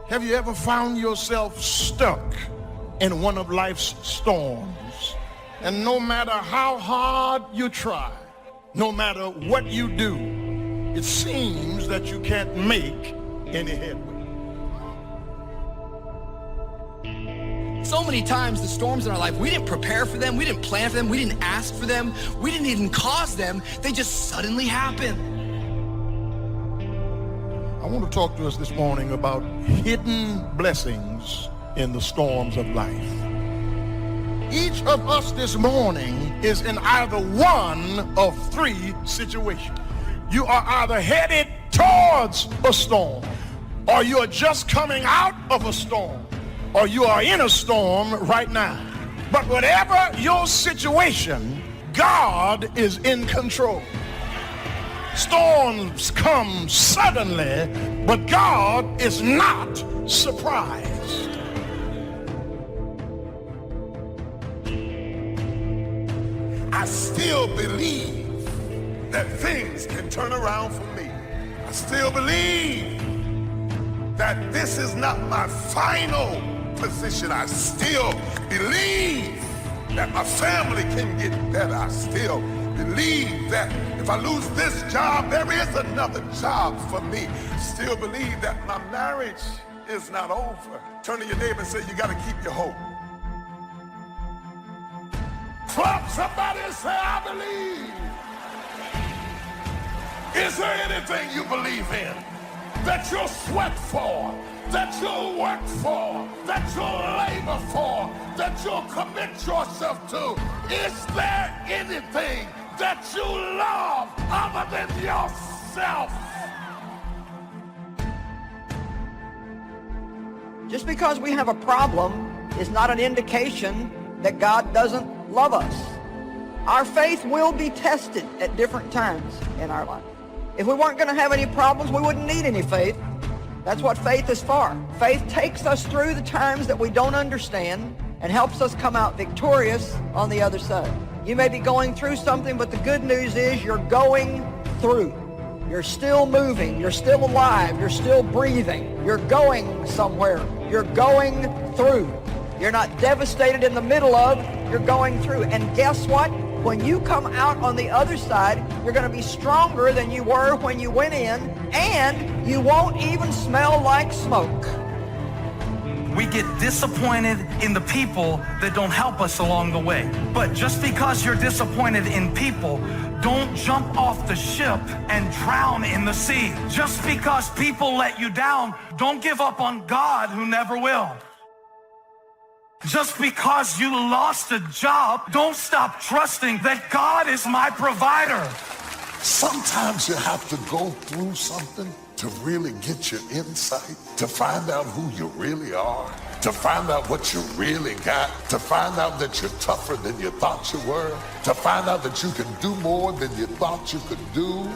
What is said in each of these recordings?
Have you ever found yourself stuck in one of life's storms? And no matter how hard you try, no matter what you do, it seems that you can't make any headway. So many times the storms in our life, we didn't prepare for them, we didn't plan for them, we didn't ask for them, we didn't even cause them, they just suddenly happen. I want to talk to us this morning about hidden blessings in the storms of life. Each of us this morning is in either one of three situations. You are either headed towards a storm, or you are just coming out of a storm, or you are in a storm right now. But whatever your situation, God is in control. Storms come suddenly, but God is not surprised. I still believe that things can turn around for me. I still believe that this is not my final position. I still believe that my family can get better. I still believe that if I lose this job, there is another job for me. I still believe that my marriage is not over. Turn to your neighbor and say, you got to keep your hope. Clap somebody and say, I believe. Is there anything you believe in that you'll sweat for, that you'll work for, that you'll labor for, that you'll commit yourself to? Is there anything that you love other than yourself? Just because we have a problem is not an indication that God doesn't love us. Our faith will be tested at different times in our life. If we weren't going to have any problems, we wouldn't need any faith. That's what faith is for. Faith takes us through the times that we don't understand and helps us come out victorious on the other side. You may be going through something, but the good news is you're going through. You're still moving. You're still alive. You're still breathing. You're going somewhere. You're going through. You're not devastated in the middle of, you're going through. And guess what? When you come out on the other side, you're going to be stronger than you were when you went in, and you won't even smell like smoke. We get disappointed in the people that don't help us along the way. But just because you're disappointed in people, don't jump off the ship and drown in the sea. Just because people let you down, don't give up on God, who never will. Just because you lost a job, don't stop trusting that God is my provider. Sometimes you have to go through something to really get your insight, to find out who you really are, to find out what you really got, to find out that you're tougher than you thought you were, to find out that you can do more than you thought you could do.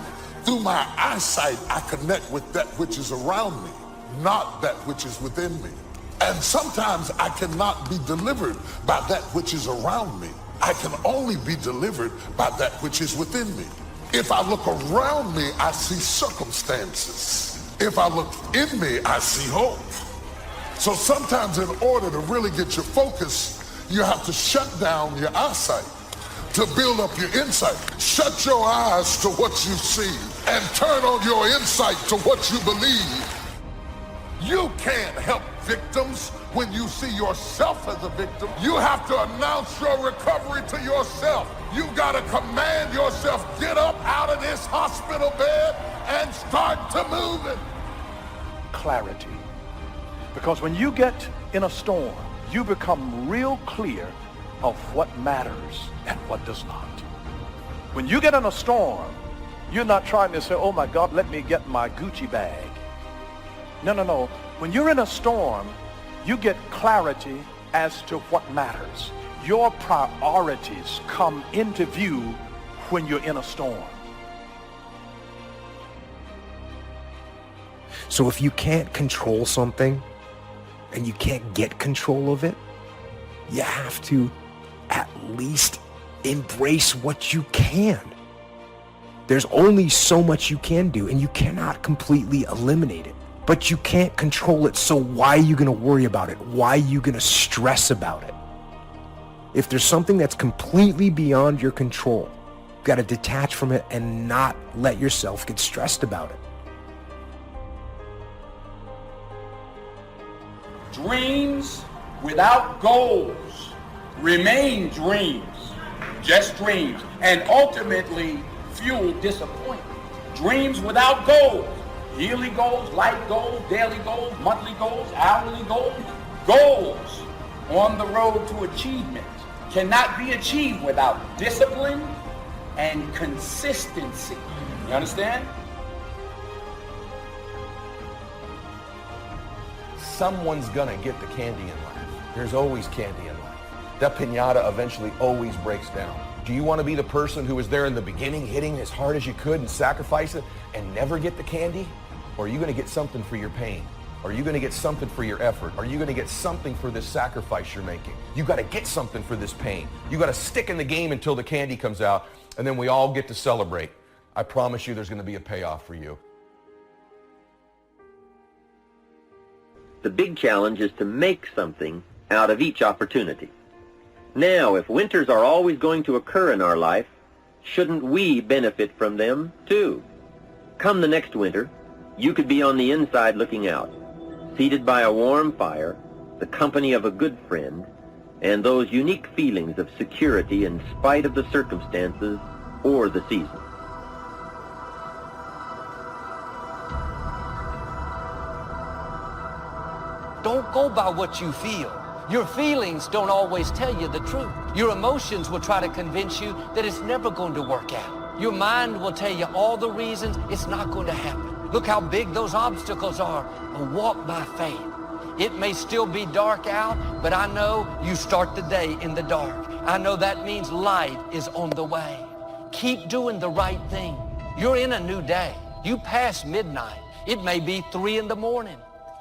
Through my eyesight, I connect with that which is around me, not that which is within me. And sometimes I cannot be delivered by that which is around me. I can only be delivered by that which is within me. If I look around me, I see circumstances. If I look in me, I see hope. So sometimes in order to really get your focus, you have to shut down your eyesight to build up your insight. Shut your eyes to what you see and turn on your insight to what you believe. You can't help victims when you see yourself as a victim. You have to announce your recovery to yourself. You gotta command yourself, get up out of this hospital bed and start to move it. Clarity. Because when you get in a storm, you become real clear of what matters and what does not. When you get in a storm, you're not trying to say, oh my God, let me get my Gucci bag. No. When you're in a storm, you get clarity as to what matters. Your priorities come into view when you're in a storm. So if you can't control something and you can't get control of it, you have to at least embrace what you can. There's only so much you can do, and you cannot completely eliminate it. But you can't control it, so why are you going to worry about it? Why are you going to stress about it? If there's something that's completely beyond your control, you've got to detach from it and not let yourself get stressed about it. Dreams without goals remain dreams, just dreams, and ultimately fuel disappointment. Dreams without goals, yearly goals, life goals, daily goals, monthly goals, hourly goals, goals on the road to achievement cannot be achieved without discipline and consistency. You understand? Someone's gonna get the candy in life. There's always candy in life. That piñata eventually always breaks down. Do you want to be the person who was there in the beginning, hitting as hard as you could and sacrifice it and never get the candy? Or are you going to get something for your pain? Are you going to get something for your effort? Are you going to get something for this sacrifice you're making? You got to get something for this pain. You got to stick in the game until the candy comes out, and then we all get to celebrate. I promise you there's going to be a payoff for you. The big challenge is to make something out of each opportunity. Now, if winters are always going to occur in our life, shouldn't we benefit from them too? Come the next winter, you could be on the inside looking out, seated by a warm fire, the company of a good friend, and those unique feelings of security in spite of the circumstances or the season. Don't go by what you feel. Your feelings don't always tell you the truth. Your emotions will try to convince you that it's never going to work out. Your mind will tell you all the reasons it's not going to happen. Look how big those obstacles are. But walk by faith. It may still be dark out, but I know you start the day in the dark. I know that means light is on the way. Keep doing the right thing. You're in a new day. You pass midnight. It may be 3 in the morning.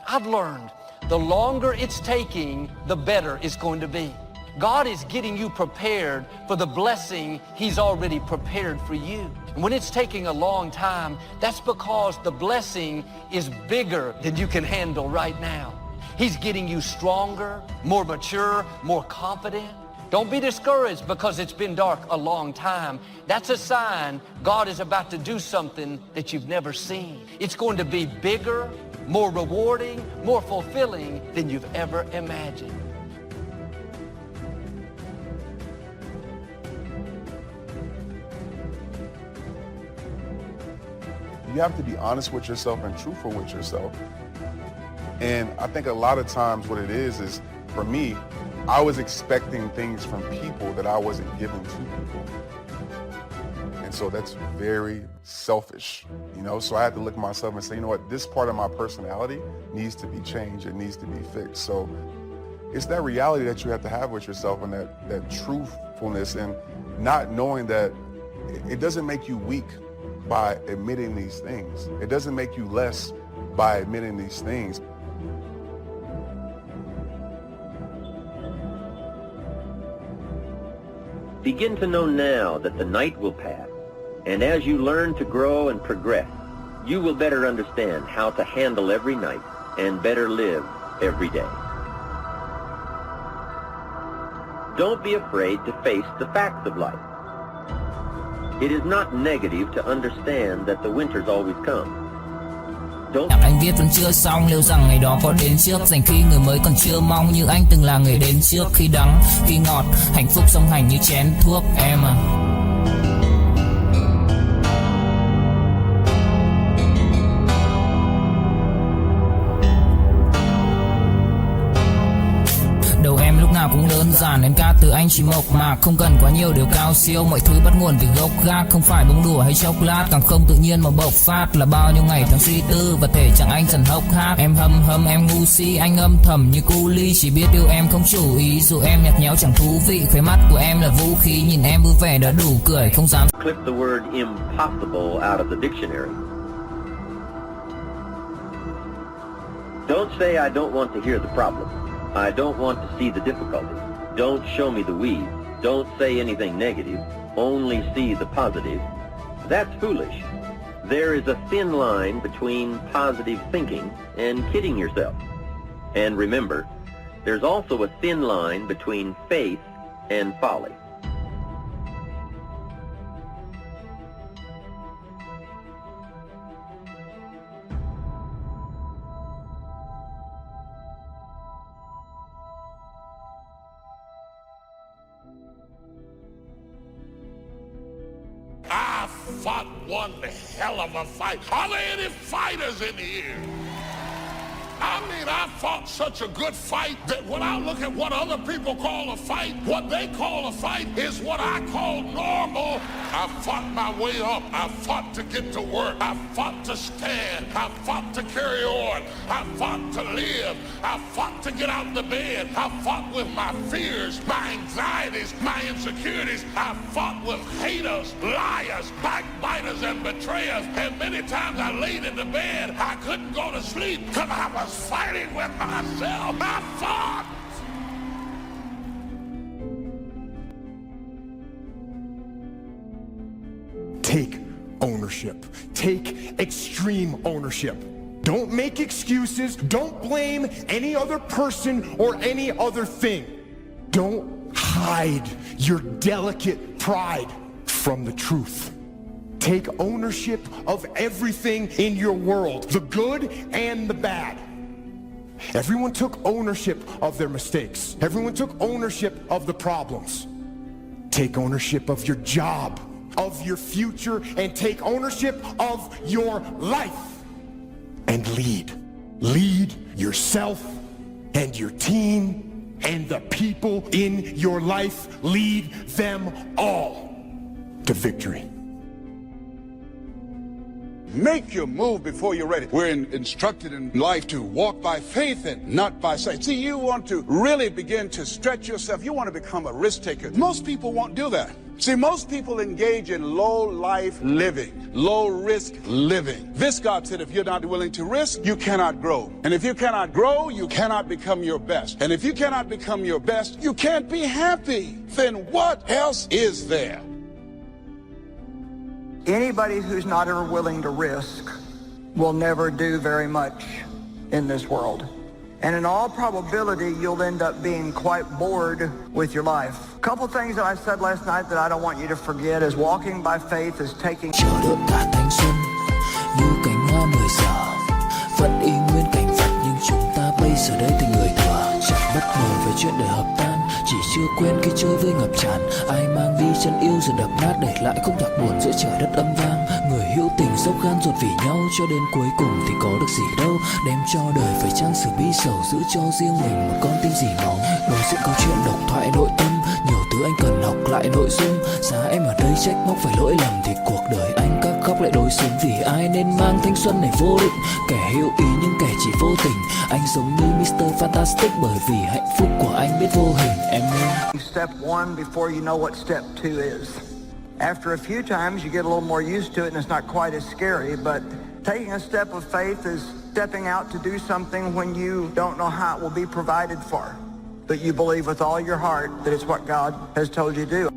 I've learned the longer it's taking, the better it's going to be. God is getting you prepared for the blessing He's already prepared for you. And when it's taking a long time, that's because the blessing is bigger than you can handle right now. He's getting you stronger, more mature, more confident. Don't be discouraged because it's been dark a long time. That's a sign God is about to do something that you've never seen. It's going to be bigger, more rewarding, more fulfilling than you've ever imagined. You have to be honest with yourself and truthful with yourself. And I think a lot of times what it is for me, I was expecting things from people that I wasn't giving to people. And so that's very selfish, you know? So I had to look at myself and say, you know what, this part of my personality needs to be changed. It needs to be fixed. So it's that reality that you have to have with yourself and that truthfulness and not knowing that it doesn't make you weak by admitting these things. It doesn't make you less by admitting these things. Begin to know now that the night will pass, and as you learn to grow and progress, you will better understand how to handle every night and better live every day. Don't be afraid to face the facts of life. It is not negative to understand that the winters always come. Anh viết vẫn chưa xong, liệu rằng ngày đó có đến trước, dành khi người mới còn chưa mong như anh từng là người đến trước. Khi đắng, khi ngọt, hạnh phúc song hành như chén thuốc em à. Nào cũng đơn giản, em ca từ anh chỉ mộc mạc, không cần quá nhiều điều cao siêu, mọi thứ bắt nguồn từ gốc gác, không phải bông đùa hay chốc lát, càng không tự nhiên mà bộc phát, là bao nhiêu ngày tháng suy tư và thể chẳng anh dần hốc hác. Em hâm em ngu si, anh âm thầm như cu ly, chỉ biết yêu em không chủ ý, dù em nhạt nhẽo chẳng thú vị, khóe mắt của em là vũ khí, nhìn em vui vẻ đã đủ cười, không dám. Clip the word impossible out of the dictionary. Don't say I don't want to hear the problem. I don't want to see the difficulty. Don't show me the weeds. Don't say anything negative. Only see the positive. That's foolish. There is a thin line between positive thinking and kidding yourself. And remember, there's also a thin line between faith and folly. I fought one hell of a fight. Are there any fighters in here? I mean, I fought such a good fight that when I look at what other people call a fight, what they call a fight is what I call normal. I fought my way up. I fought to get to work. I fought to stand. I fought to carry on. I fought to live. I fought to get out of the bed. I fought with my fears, my anxieties, my insecurities. I fought with haters, liars, backbiters, and betrayers. And many times I laid in the bed, I couldn't go to sleep because I was fighting with myself. I fought. Take ownership. Take extreme ownership. Don't make excuses. Don't blame any other person or any other thing. Don't hide your delicate pride from the truth. Take ownership of everything in your world, the good and the bad. Everyone took ownership of their mistakes. Everyone took ownership of the problems. Take ownership of your job, of your future, and take ownership of your life. And lead. Lead yourself and your team and the people in your life. Lead them all to victory. Make your move before you're ready. We're instructed in life to walk by faith and not by sight. See, you want to really begin to stretch yourself. You want to become a risk taker. Most people won't do that. See, most people engage in low life living, low risk living. This God said, if you're not willing to risk, you cannot grow. And if you cannot grow, you cannot become your best. And if you cannot become your best, you can't be happy. Then what else is there? Anybody who's not ever willing to risk will never do very much in this world. And in all probability, you'll end up being quite bored with your life. A couple things that I said last night that I don't want you to forget is walking by faith is taking... Chờ đợi cả thanh xuân như cánh hoa 10 giờ vẫn y nguyên cảnh vật, nhưng chúng ta bây giờ đây thành người thừa, chẳng bất ngờ về chuyện đời hợp tan, chỉ chưa quen khi chơi với ngập tràn. Ai mang đi chân yêu rồi đập nát, để lại khúc nhạc buồn giữa trời đất âm vang. Người hữu tình dốc gan ruột vì nhau, cho đến cuối cùng thì có được gì đâu. Đem cho đời phải trang sử bi sầu, giữ cho riêng mình một con tim dì máu. Đối diện câu chuyện độc thoại nội tâm, nhiều thứ anh cần học lại nội dung. Giá em ở đây trách móc phải lỗi lầm, thì cuộc đời anh các khóc lại đối xứng. Vì ai nên mang thanh xuân này vô định, kẻ hữu ý nhưng kẻ chỉ vô tình. Anh giống như Mr. Fantastic, bởi vì hạnh phúc của anh biết vô hình. Em nên Step one before you know what step two is. After a few times, you get a little more used to it, and it's not quite as scary, but taking a step of faith is stepping out to do something when you don't know how it will be provided for. But you believe with all your heart that it's what God has told you to do.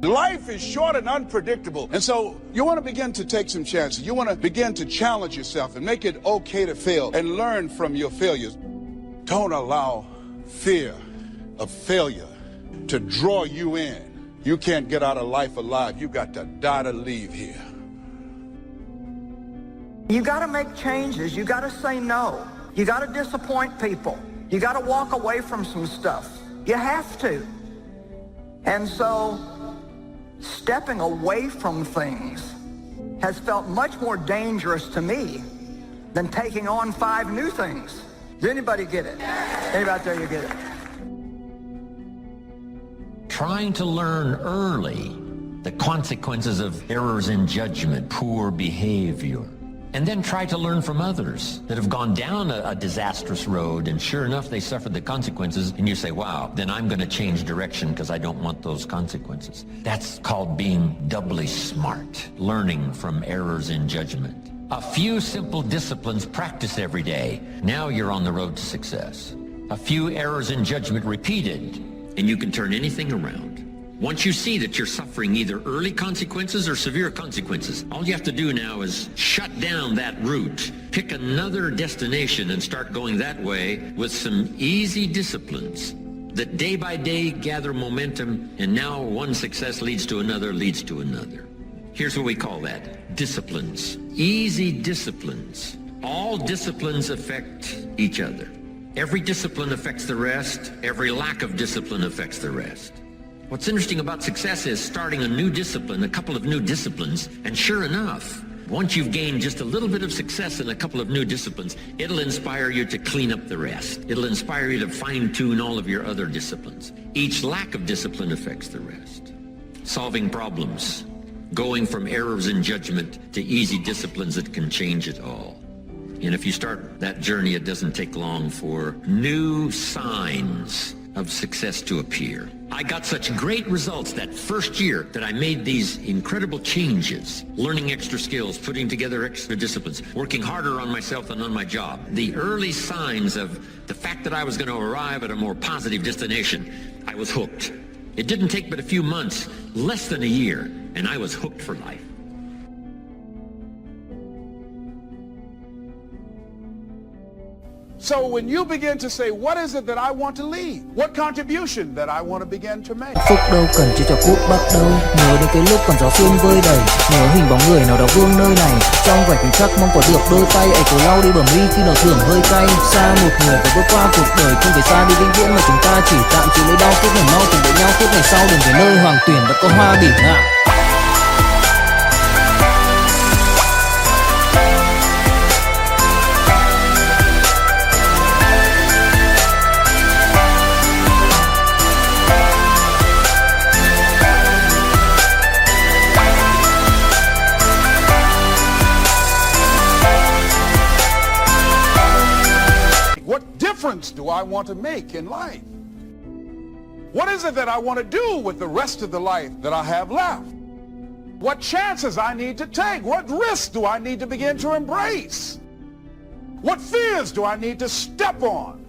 Life is short and unpredictable. And so you want to begin to take some chances. You want to begin to challenge yourself and make it okay to fail and learn from your failures. Don't allow fear of failure to draw you in. You can't get out of life alive. You got to die to leave here. You got to make changes. You got to say no. You got to disappoint people. You got to walk away from some stuff. You have to. And so stepping away from things has felt much more dangerous to me than taking on 5 new things. Does anybody get it? Anybody out there, you get it? Trying to learn early the consequences of errors in judgment, poor behavior, and then try to learn from others that have gone down a disastrous road, and sure enough they suffered the consequences, and you say, wow, then I'm going to change direction because I don't want those consequences. That's called being doubly smart, learning from errors in judgment. A few simple disciplines practiced every day. Now you're on the road to success. A few errors in judgment repeated, and you can turn anything around. Once you see that you're suffering either early consequences or severe consequences, all you have to do now is shut down that route, pick another destination and start going that way with some easy disciplines that day by day gather momentum, and now one success leads to another, leads to another. Here's what we call that: disciplines. Easy disciplines. All disciplines affect each other. Every discipline affects the rest. Every lack of discipline affects the rest. What's interesting about success is starting a new discipline, a couple of new disciplines, and sure enough, once you've gained just a little bit of success in a couple of new disciplines, it'll inspire you to clean up the rest. It'll inspire you to fine-tune all of your other disciplines. Each lack of discipline affects the rest. Solving problems, going from errors in judgment to easy disciplines that can change it all. And if you start that journey, it doesn't take long for new signs of success to appear. I got such great results that first year that I made these incredible changes, learning extra skills, putting together extra disciplines, working harder on myself than on my job. The early signs of the fact that I was going to arrive at a more positive destination, I was hooked. It didn't take but a few months, less than a year, and I was hooked for life. So when you begin to say, what is it that I want to leave? What contribution that I want to begin to make? Phúc đâu cần chỉ cho phút bắt đầu. Nhớ đến cái lúc còn gió sương vơi đầy, nhớ hình bóng người nào đó vương nơi này. Trong vài khoảnh khắc mong có được đôi tay ấy cổ lau đi bầm ly khi nào thưởng hơi cay. Xa một người và bước qua cuộc đời không phải xa đi vĩnh viễn mà chúng ta chỉ tạm chịu lấy đau phút này mau cùng với nhau phút này sau đừng về nơi hoàng tuyển và có hoa bỉ ngạn. Do I want to make in life? What is it that I want to do with the rest of the life that I have left? What chances I need to take? What risks do I need to begin to embrace? What fears do I need to step on?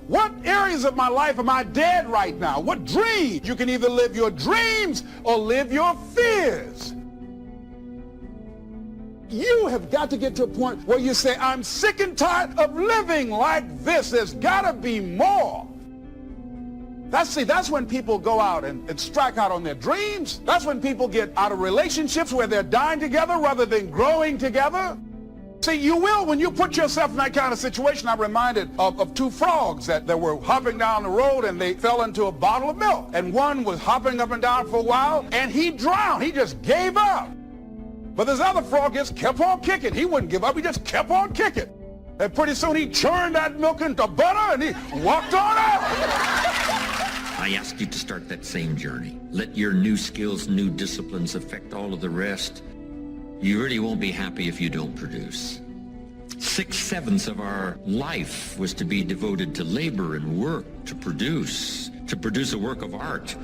What areas of my life am I dead right now? What dreams? You can either live your dreams or live your fears. You have got to get to a point where you say, I'm sick and tired of living like this. There's got to be more. That's when people go out and strike out on their dreams. That's when people get out of relationships where they're dying together rather than growing together. See, you will when you put yourself in that kind of situation. I'm reminded of two frogs that were hopping down the road and they fell into a bottle of milk. And one was hopping up and down for a while and he drowned. He just gave up. But this other frog just kept on kicking. He wouldn't give up. He just kept on kicking. And pretty soon he churned that milk into butter and he walked on out. I ask you to start that same journey. Let your new skills, new disciplines affect all of the rest. You really won't be happy if you don't produce. 6/7 of our life was to be devoted to labor and work, to produce a work of art,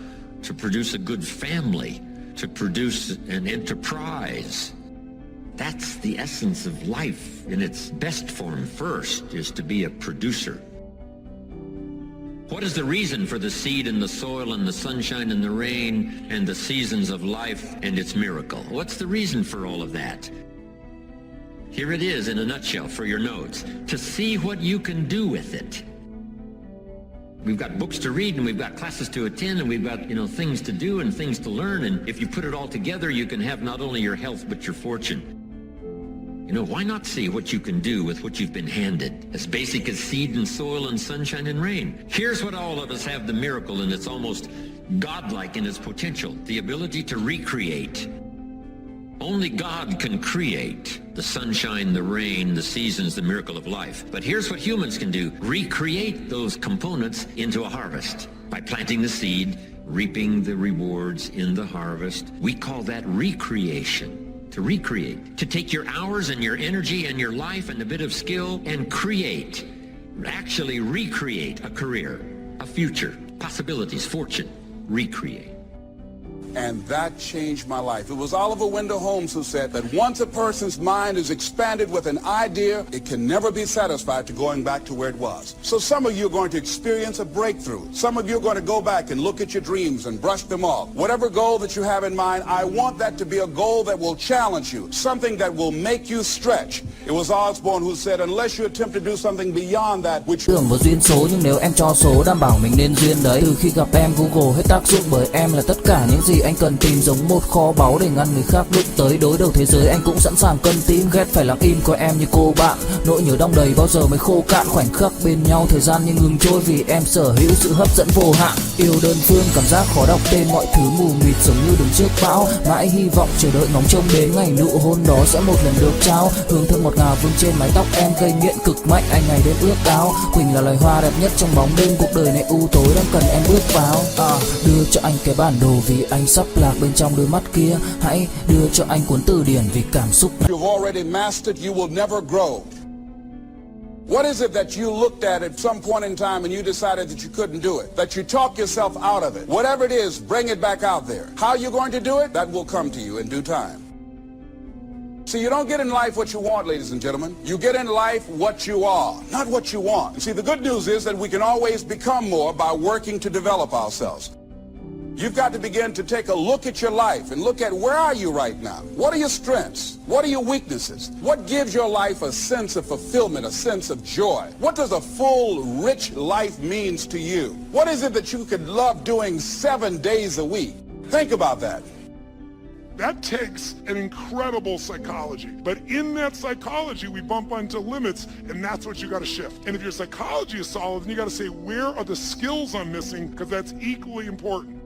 to produce a good family, to produce an enterprise. That's the essence of life in its best form first, is to be a producer. What is the reason for the seed and the soil and the sunshine and the rain and the seasons of life and its miracle? What's the reason for all of that? Here it is in a nutshell for your notes. To see what you can do with it. We've got books to read and we've got classes to attend and we've got, things to do and things to learn. And if you put it all together, you can have not only your health, but your fortune. Why not see what you can do with what you've been handed? As basic as seed and soil and sunshine and rain. Here's what all of us have the miracle, and it's almost godlike in its potential. The ability to recreate. Only God can create the sunshine, the rain, the seasons, the miracle of life. But here's what humans can do. Recreate those components into a harvest. By planting the seed, reaping the rewards in the harvest. We call that recreation. To recreate. To take your hours and your energy and your life and a bit of skill and create. Actually recreate a career, a future, possibilities, fortune. Recreate. And that changed my life. It was Oliver Wendell Holmes who said that once a person's mind is expanded with an idea, it can never be satisfied to going back to where it was. So some of you are going to experience a breakthrough. Some of you are going to go back and look at your dreams and brush them off. Whatever goal that you have in mind, I want that to be a goal that will challenge you, something that will make you stretch. It was Osborne who said, unless you attempt to do something beyond that which... Tưởng vào duyên số, nhưng nếu em cho số đảm bảo mình nên duyên đấy. Từ khi gặp em, Google hết tác dụng bởi em là tất cả những gì anh cần tìm, giống một kho báu để ngăn người khác đụng tới. Đối đầu thế giới anh cũng sẵn sàng cân tím, ghét phải lặng im coi em như cô bạn. Nỗi nhớ đong đầy bao giờ mới khô cạn, khoảnh khắc bên nhau thời gian như ngừng trôi vì em sở hữu sự hấp dẫn vô hạn. Yêu đơn phương cảm giác khó đọc tên, mọi thứ mù mịt giống như đứng trước bão. Mãi hy vọng chờ đợi ngóng trông đến ngày nụ hôn đó sẽ một lần được trao. Hương thơm ngọt ngào vương trên mái tóc em, gây nghiện cực mạnh anh ngày đêm ước ao. Quỳnh là loài hoa đẹp nhất trong bóng đêm, cuộc đời này u tối đang cần em bước vào. Đưa cho anh cái bản đồ vì anh sắp lạc bên trong đôi mắt kia. Hãy đưa cho anh cuốn từ điển vì cảm xúc. You've already mastered, you will never grow. What is it that you looked at some point in time and you decided that you couldn't do it? That you talk yourself out of it? Whatever it is, bring it back out there. How are you going to do it? That will come to you in due time. See, you don't get in life what you want, ladies and gentlemen. You get in life what you are, not what you want. See, the good news is that we can always become more by working to develop ourselves. You've got to begin to take a look at your life and look at where are you right now? What are your strengths? What are your weaknesses? What gives your life a sense of fulfillment, a sense of joy? What does a full, rich life means to you? What is it that you could love doing 7 days a week? Think about that. That takes an incredible psychology. But in that psychology, we bump onto limits, and that's what you got to shift. And if your psychology is solid, then you got to say, where are the skills I'm missing? Because that's equally important.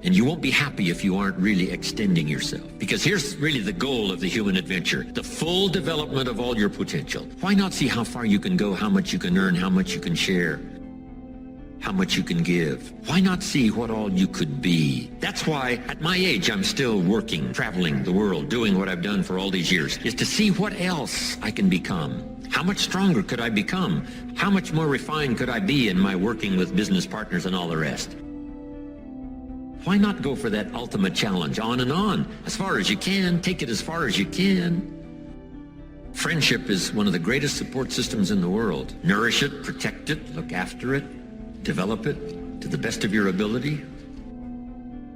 And you won't be happy if you aren't really extending yourself. Because here's really the goal of the human adventure, the full development of all your potential. Why not see how far you can go, how much you can earn, how much you can share, how much you can give? Why not see what all you could be? That's why at my age I'm still working, traveling the world, doing what I've done for all these years, is to see what else I can become. How much stronger could I become? How much more refined could I be in my working with business partners and all the rest? Why not go for that ultimate challenge, on and on, as far as you can, take it as far as you can. Friendship is one of the greatest support systems in the world. Nourish it, protect it, look after it, develop it to the best of your ability.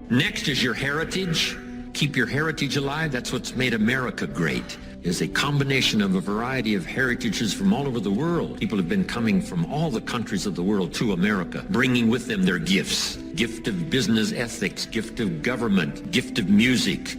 Next is your heritage. Keep your heritage alive. That's what's made America great, is a combination of a variety of heritages from all over the world. People have been coming from all the countries of the world to America, bringing with them their gifts. Gift of business ethics, gift of government, gift of music,